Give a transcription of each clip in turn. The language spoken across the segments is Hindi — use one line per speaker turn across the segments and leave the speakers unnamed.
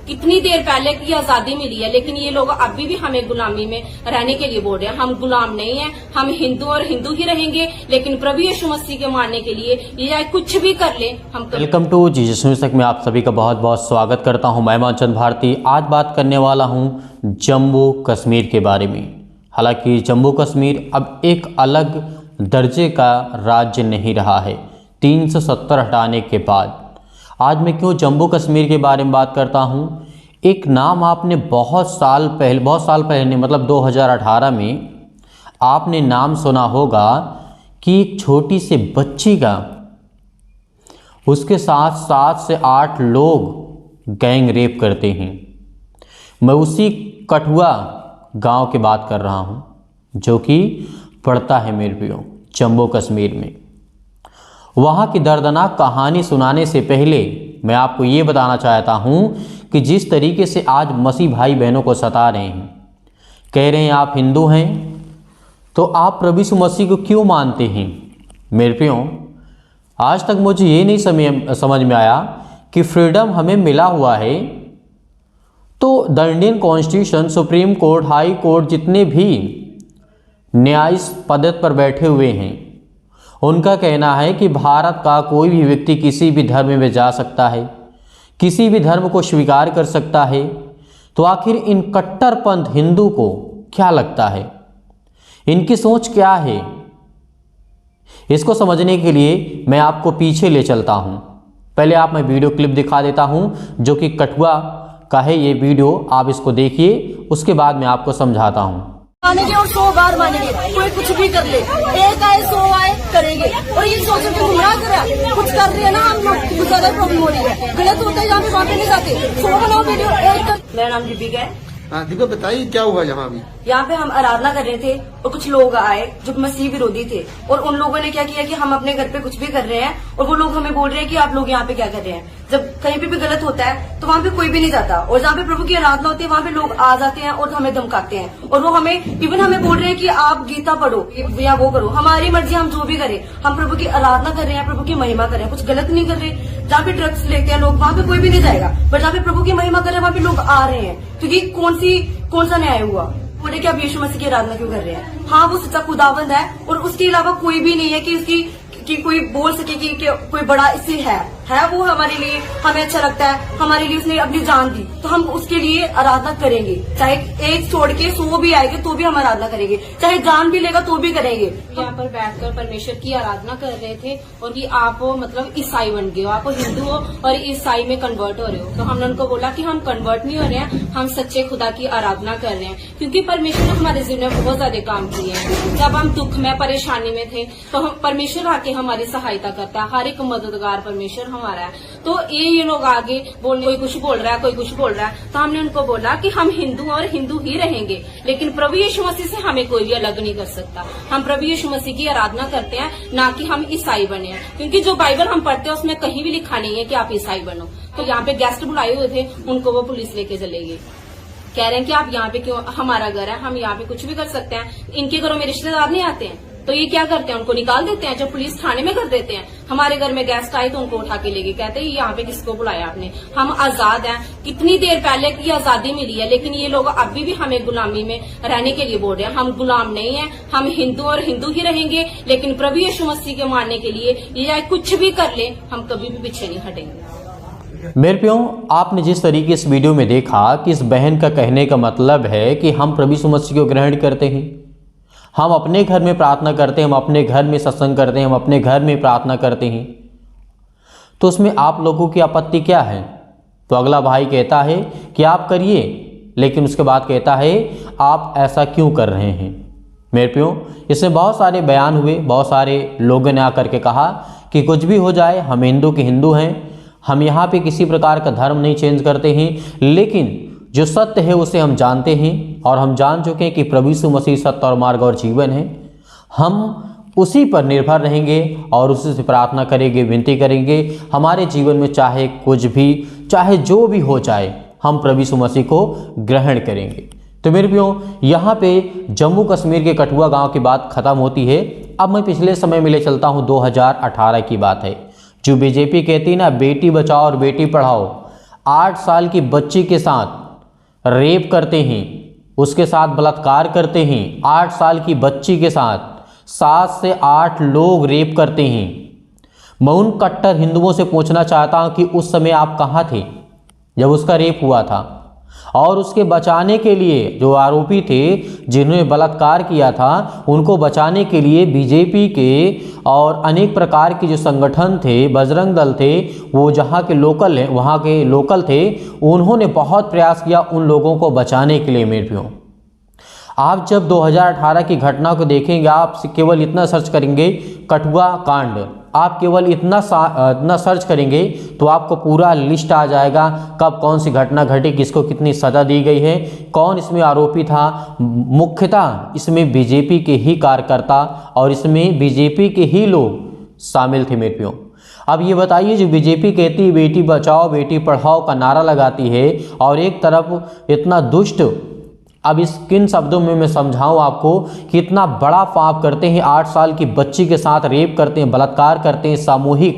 कितनी देर पहले की आजादी मिली है, लेकिन ये लोग अभी भी हमें गुलामी में रहने के लिए बोल रहे हैं। हम गुलाम नहीं है, हम हिंदू और हिंदू ही रहेंगे, लेकिन प्रभु यीशु मसीह के मानने के लिए ये चाहे कुछ भी कर ले हम।
वेलकम टू जीसस म्यूजिक में आप सभी का बहुत बहुत स्वागत करता हूं। मैं मनचंद भारती आज बात करने वाला हूं जम्मू कश्मीर के बारे में। हालांकि जम्मू कश्मीर अब एक अलग दर्जे का राज्य नहीं रहा है 370 हटाने के बाद। आज मैं क्यों जम्मू कश्मीर के बारे में बात करता हूं, एक नाम आपने बहुत साल पहले मतलब 2018 में आपने नाम सुना होगा कि एक छोटी सी बच्ची का उसके साथ 7 से 8 लोग गैंग रेप करते हैं। मैं उसी कठुआ गांव की बात कर रहा हूं जो कि पड़ता है मेरे प्रियो जम्मू कश्मीर में। वहाँ की दर्दनाक कहानी सुनाने से पहले मैं आपको ये बताना चाहता हूँ कि जिस तरीके से आज मसीह भाई बहनों को सता रहे हैं, कह रहे हैं आप हिंदू हैं तो आप प्रभु यीशु मसीह को क्यों मानते हैं। मेरे प्रियो आज तक मुझे ये नहीं समझ में आया कि फ्रीडम हमें मिला हुआ है तो the Indian constitution, supreme court, high court, जितने भी न्यायिक पद पर बैठे हुए हैं उनका कहना है कि भारत का कोई भी व्यक्ति किसी भी धर्म में जा सकता है, किसी भी धर्म को स्वीकार कर सकता है। तो आखिर इन कट्टरपंथ हिंदू को क्या लगता है, इनकी सोच क्या है, इसको समझने के लिए मैं आपको पीछे ले चलता हूं। पहले आप मैं वीडियो क्लिप दिखा देता हूं जो कि कठुआ का है। ये वीडियो आप इसको देखिए, उसके बाद मैं आपको समझाता हूं।
मानेंगे और 100 बार मानेंगे, कोई कुछ भी कर ले, एक आए 100 आए करेंगे। और ये सोच के गुमराह कर कुछ कर रहे हैं ना हम लोग, ज्यादा प्रॉब्लम हो रही है। गलत होता है जहाँ पे वहाँ पे नहीं जाते। 100 बनाओ वीडियो एक कर। मेरा नाम दीपिका है।
दीपिका बताइए क्या हुआ यहाँ अभी?
यहाँ पे हम आराधना कर रहे थे और कुछ लोग आए जो मसीह विरोधी थे, और उन लोगों ने क्या किया कि हम अपने घर पे कुछ भी कर रहे हैं और वो लोग हमें बोल रहे हैं कि आप लोग यहाँ पे क्या कर रहे हैं। जब कहीं पे भी गलत होता है तो वहाँ पे कोई भी नहीं जाता, और जहाँ पे प्रभु की आराधना होती है वहाँ पे लोग आ जाते हैं और हमें धमकाते हैं। और वो हमें इवन हमें बोल रहे हैं कि आप गीता पढ़ो या वो करो, हमारी मर्जी, हम जो भी करें। हम प्रभु की आराधना कर रहे हैं, प्रभु की महिमा कर रहे हैं, कुछ गलत नहीं कर रहे। जहाँ पे ड्रग्स लेते हैं लोग वहाँ पे कोई भी नहीं जाएगा, पर जहाँ पे प्रभु की महिमा कर रहे हैं वहाँ पे लोग आ रहे हैं। क्योंकि कौन सा न्याय हुआ? बोले कि आप यीशु मसीह की आराधना क्यों कर रहे हैं? हाँ, वो सच्चा खुदावंद है और उसके अलावा कोई भी नहीं है कि उसकी कि कोई बोल सके कि कोई बड़ा इससे है। वो हमारे लिए, हमें अच्छा लगता है, हमारे लिए उसने अपनी जान दी तो हम उसके लिए आराधना करेंगे। चाहे एक छोड़ के 100 भी आएंगे तो भी हम आराधना करेंगे, चाहे जान भी लेगा तो भी करेंगे।
यहाँ पर बैठकर परमेश्वर की आराधना कर रहे थे और कि आप मतलब ईसाई बन गए हो, आप हिंदू हो और ईसाई में कन्वर्ट हो रहे हो। तो हमने उनको बोला कि हम कन्वर्ट नहीं हो रहे हैं, हम सच्चे खुदा की आराधना कर रहे हैं, क्योंकि परमेश्वर ने हमारे जीवन में बहुत ज्यादा काम किए हैं। जब हम दुख में, परेशानी में थे तो हम परमेश्वर आके हमारी सहायता करता है। हर एक मददगार परमेश्वर हमारा है। तो ये लोग आगे कोई कुछ बोल रहा है, कोई कुछ बोल रहा है, तो हमने उनको बोला कि हम हिंदू और हिंदू ही रहेंगे, लेकिन प्रभु यीशु मसीह से हमें कोई भी अलग नहीं कर सकता। हम प्रभु यीशु मसीह की आराधना करते हैं, ना कि हम ईसाई बने हैं। क्योंकि जो बाइबल हम पढ़ते हैं उसमें कहीं भी लिखा नहीं है कि आप ईसाई बनो। तो यहाँ पे गेस्ट बुलाए हुए थे, उनको वो पुलिस लेके चले गए। कह रहे हैं कि आप यहाँ पे क्यों, हमारा घर है, हम यहाँ पे कुछ भी कर सकते हैं। इनके घरों में रिश्तेदार नहीं आते हैं तो ये क्या करते हैं, उनको निकाल देते हैं। जब पुलिस थाने में कर देते हैं, हमारे घर में गेस्ट आए तो उनको उठा के ले गए। कहते हैं यहाँ पे किसको बुलाया आपने, हम आजाद हैं। कितनी देर पहले की आजादी मिली है, लेकिन ये लोग अभी भी हमें गुलामी में रहने के लिए बोल रहे हैं। हम गुलाम नहीं है, हम हिंदू और हिंदू ही रहेंगे, लेकिन प्रभु यीशु मसीह के मानने के लिए ये चाहे कुछ भी कर ले हम कभी भी पीछे नहीं हटेंगे।
मेरे प्यो, आपने जिस तरीके इस वीडियो में देखा कि इस बहन का कहने का मतलब है कि हम प्रभु यीशु मसीह को ग्रहण करते हैं, हम अपने घर में प्रार्थना करते हैं, हम अपने घर में सत्संग करते हैं, हम अपने घर में प्रार्थना करते हैं, तो उसमें आप लोगों की आपत्ति क्या है? तो अगला भाई कहता है कि आप करिए, लेकिन उसके बाद कहता है आप ऐसा क्यों कर रहे हैं। मेरे प्यो, इसमें बहुत सारे बयान हुए, बहुत सारे लोगों ने आकर के कहा कि कुछ भी हो जाए, हम हिंदू के हिंदू हैं, हम यहाँ पे किसी प्रकार का धर्म नहीं चेंज करते हैं, लेकिन जो सत्य है उसे हम जानते हैं और हम जान चुके हैं कि प्रभु यीशु मसीह सत्य और मार्ग और जीवन है। हम उसी पर निर्भर रहेंगे और उसी से प्रार्थना करेंगे, विनती करेंगे। हमारे जीवन में चाहे कुछ भी, चाहे जो भी हो जाए, हम प्रभु यीशु मसीह को ग्रहण करेंगे। तो मेरे प्रियो, यहाँ पे जम्मू कश्मीर के कठुआ गांव की बात खत्म होती है। अब मैं पिछले समय में ले चलता हूँ, 2018 की बात है। जो बीजेपी कहती है ना बेटी बचाओ और बेटी पढ़ाओ, 8 साल की बच्ची के साथ रेप करते हैं, उसके साथ बलात्कार करते हैं। 8 साल की बच्ची के साथ 7 से 8 लोग रेप करते हैं। मैं उन कट्टर हिंदुओं से पूछना चाहता हूं कि उस समय आप कहां थे जब उसका रेप हुआ था? और उसके बचाने के लिए जो आरोपी थे जिन्होंने बलात्कार किया था, उनको बचाने के लिए बीजेपी के और अनेक प्रकार के जो संगठन थे, बजरंग दल थे, वो जहाँ के लोकल हैं, वहाँ के लोकल थे, उन्होंने बहुत प्रयास किया उन लोगों को बचाने के लिए। मेरे प्रियो, आप जब 2018 की घटना को देखेंगे, आप केवल इतना सर्च करेंगे कठुआ कांड, आप केवल इतना सर्च करेंगे तो आपको पूरा लिस्ट आ जाएगा कब कौन सी घटना घटी, किसको कितनी सज़ा दी गई है, कौन इसमें आरोपी था। मुख्यतः इसमें बीजेपी के ही कार्यकर्ता और इसमें बीजेपी के ही लोग शामिल थे। मेरे प्रियो, अब ये बताइए, जो बीजेपी कहती है बेटी बचाओ बेटी पढ़ाओ का नारा लगाती है और एक तरफ इतना दुष्ट, अब इस किन शब्दों में मैं समझाऊं आपको कि इतना बड़ा पाप करते हैं, 8 साल की बच्ची के साथ रेप करते हैं, बलात्कार करते हैं, सामूहिक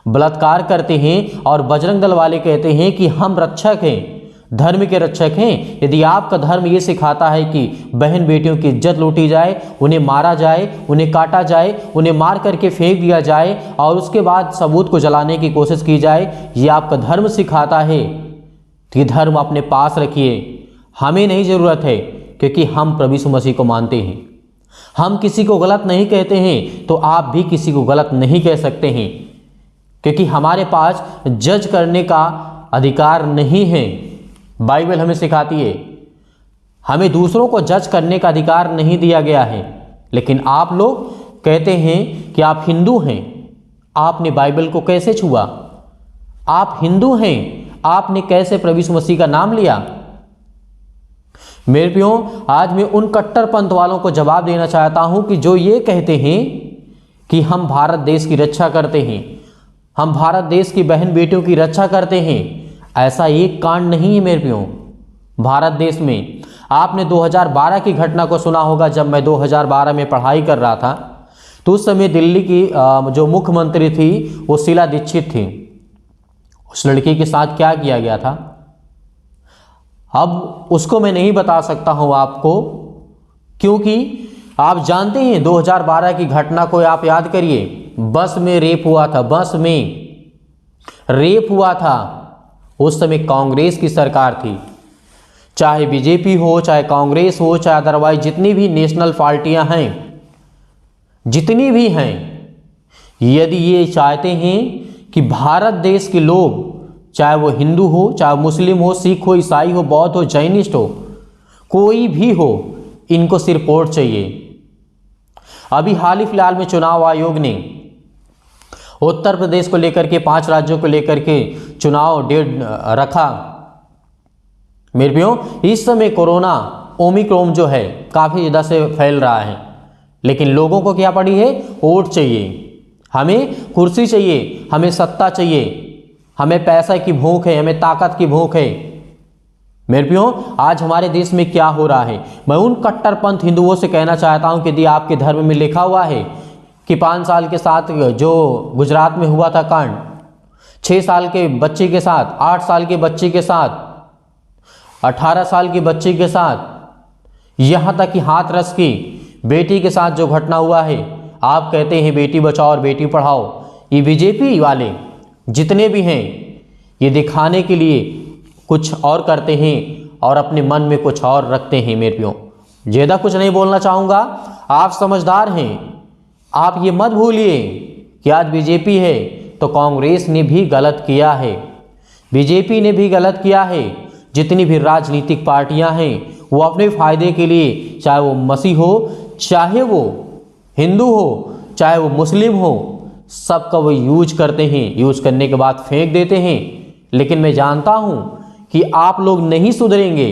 बलात्कार करते हैं। और बजरंग दल वाले कहते हैं कि हम रक्षक हैं, धर्म के रक्षक हैं। यदि आपका धर्म ये सिखाता है कि बहन बेटियों की इज्जत लूटी जाए, उन्हें मारा जाए, उन्हें काटा जाए, उन्हें मार करके फेंक दिया जाए और उसके बाद सबूत को जलाने की कोशिश की जाए, ये आपका धर्म सिखाता है, तो ये धर्म अपने पास रखिए। हमें नहीं ज़रूरत है, क्योंकि हम प्रभु यीशु मसीह को मानते हैं। हम किसी को गलत नहीं कहते हैं, तो आप भी किसी को गलत नहीं कह सकते हैं, क्योंकि हमारे पास जज करने का अधिकार नहीं है। बाइबल हमें सिखाती है, हमें दूसरों को जज करने का अधिकार नहीं दिया गया है। लेकिन आप लोग कहते हैं कि आप हिंदू हैं, आपने बाइबल को कैसे छुआ? आप हिंदू हैं, आपने कैसे प्रभु यीशु मसीह का नाम लिया? मेरे प्रियो, आज मैं उन कट्टरपंथ वालों को जवाब देना चाहता हूं कि जो ये कहते हैं कि हम भारत देश की रक्षा करते हैं, हम भारत देश की बहन बेटियों की रक्षा करते हैं। ऐसा एक कांड नहीं है मेरे प्रियो भारत देश में। आपने 2012 की घटना को सुना होगा। जब मैं 2012 में पढ़ाई कर रहा था तो उस समय दिल्ली की जो मुख्यमंत्री थी वो शीला दीक्षित थी। उस लड़की के साथ क्या किया गया था, अब उसको मैं नहीं बता सकता हूं आपको, क्योंकि आप जानते हैं 2012 की घटना को आप याद करिए। बस में रेप हुआ था, बस में रेप हुआ था। उस समय कांग्रेस की सरकार थी, चाहे बीजेपी हो, चाहे कांग्रेस हो, चाहे अदरवाइज जितनी भी नेशनल पार्टियां हैं, जितनी भी हैं, यदि ये चाहते हैं कि भारत देश के लोग, चाहे वो हिंदू हो, चाहे मुस्लिम हो, सिख हो, ईसाई हो, बौद्ध हो, जैनिस्ट हो, कोई भी हो, इनको सिर्फ वोट चाहिए। अभी हाल ही फिलहाल में चुनाव आयोग ने उत्तर प्रदेश को लेकर के 5 राज्यों को लेकर के चुनाव डेट रखा। मेरे प्रियो, इस समय कोरोना ओमिक्रॉन जो है काफ़ी ज़्यादा से फैल रहा है, लेकिन लोगों को क्या पड़ी है? वोट चाहिए, हमें कुर्सी चाहिए, हमें सत्ता चाहिए, हमें पैसा की भूख है, हमें ताकत की भूख है। मेरे प्रियो, आज हमारे देश में क्या हो रहा है? मैं उन कट्टरपंथ हिंदुओं से कहना चाहता हूं कि यदि आपके धर्म में लिखा हुआ है कि 5 साल के साथ जो गुजरात में हुआ था कांड, 6 साल के बच्चे के साथ, 8 साल के बच्चे के साथ, 18 साल की बच्चे के साथ, यहां तक कि हाथरस की बेटी के साथ जो घटना हुआ है, आप कहते हैं बेटी बचाओ और बेटी पढ़ाओ। ये बीजेपी वाले जितने भी हैं, ये दिखाने के लिए कुछ और करते हैं और अपने मन में कुछ और रखते हैं। मेरे प्रियो, ज़्यादा कुछ नहीं बोलना चाहूँगा, आप समझदार हैं। आप ये मत भूलिए कि आज बीजेपी है तो कांग्रेस ने भी गलत किया है, बीजेपी ने भी गलत किया है। जितनी भी राजनीतिक पार्टियां हैं वो अपने फ़ायदे के लिए, चाहे वो मसीह हो, चाहे वो हिंदू हो, चाहे वो मुस्लिम हो, सबका वो यूज करते हैं, यूज करने के बाद फेंक देते हैं। लेकिन मैं जानता हूं कि आप लोग नहीं सुधरेंगे,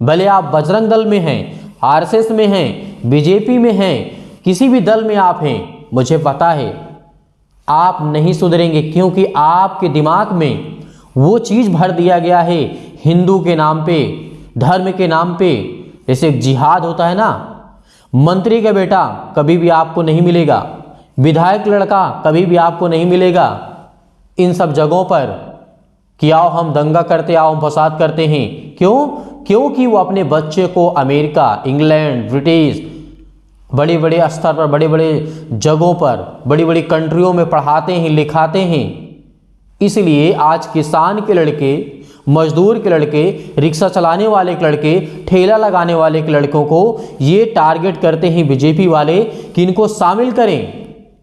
भले आप बजरंग दल में हैं, आरएसएस में हैं, बीजेपी में हैं, किसी भी दल में आप हैं, मुझे पता है आप नहीं सुधरेंगे, क्योंकि आपके दिमाग में वो चीज़ भर दिया गया है हिंदू के नाम पे, धर्म के नाम पे। जैसे एक जिहाद होता है ना, मंत्री का बेटा कभी भी आपको नहीं मिलेगा, विधायक लड़का कभी भी आपको नहीं मिलेगा इन सब जगहों पर, कि आओ हम दंगा करते, आओ हम फसाद करते हैं। क्यों? क्योंकि वो अपने बच्चे को अमेरिका, इंग्लैंड, ब्रिटिश, बड़े बड़े स्तर पर, बड़े बड़े जगहों पर, बड़ी बड़ी कंट्रियों में पढ़ाते हैं, लिखाते हैं। इसलिए आज किसान के लड़के, मजदूर के लड़के, रिक्शा चलाने वाले के लड़के, ठेला लगाने वाले के लड़कों को ये टारगेट करते हैं बीजेपी वाले कि इनको शामिल करें,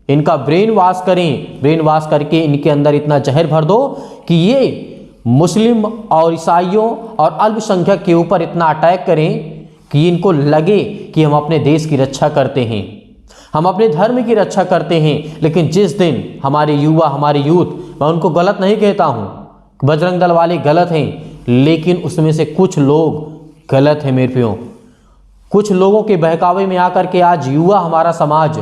इनका ब्रेन वॉश करें, ब्रेन वॉश करके इनके अंदर इतना जहर भर दो कि ये मुस्लिम और ईसाइयों और अल्पसंख्यक के ऊपर इतना अटैक करें कि इनको लगे कि हम अपने देश की रक्षा करते हैं, हम अपने धर्म की रक्षा करते हैं। लेकिन जिस दिन हमारे युवा, हमारे यूथ, मैं उनको गलत नहीं कहता हूँ, बजरंग दल वाले गलत हैं, लेकिन उसमें से कुछ लोग गलत हैं मेरे प्रियो। कुछ लोगों के बहकावे में आकर के आज युवा, हमारा समाज,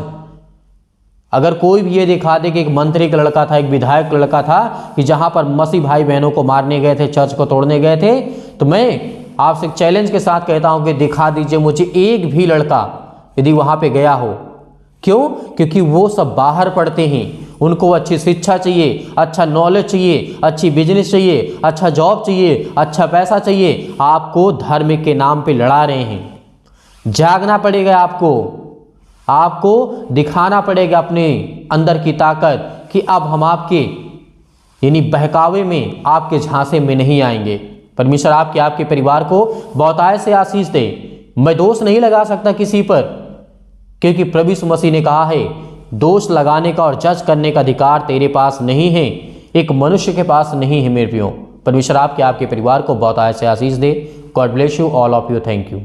अगर कोई भी ये दिखा दे कि एक मंत्री का लड़का था, एक विधायक का लड़का था कि जहां पर मसीह भाई बहनों को मारने गए थे, चर्च को तोड़ने गए थे, तो मैं आपसे चैलेंज के साथ कहता हूं कि दिखा दीजिए मुझे एक भी लड़का यदि वहां पे गया हो। क्यों? क्योंकि वो सब बाहर पढ़ते हैं, उनको अच्छी शिक्षा चाहिए, अच्छा नॉलेज चाहिए, अच्छी बिजनेस चाहिए, अच्छा जॉब चाहिए, अच्छा पैसा चाहिए। आपको धर्म के नाम पे लड़ा रहे हैं। जागना पड़ेगा आपको दिखाना पड़ेगा अपने अंदर की ताकत कि अब हम आपके यानी बहकावे में, आपके झांसे में नहीं आएंगे। परमेश्वर आपके परिवार को बहुतायत से आशीष दे। मैं दोष नहीं लगा सकता किसी पर, क्योंकि प्रभु यीशु मसीह ने कहा है दोष लगाने का और जज करने का अधिकार तेरे पास नहीं है, एक मनुष्य के पास नहीं है मेरे प्रियो। परमेश्वर आपके परिवार को बहुतायत से आशीष दे। God bless you all of you. Thank you.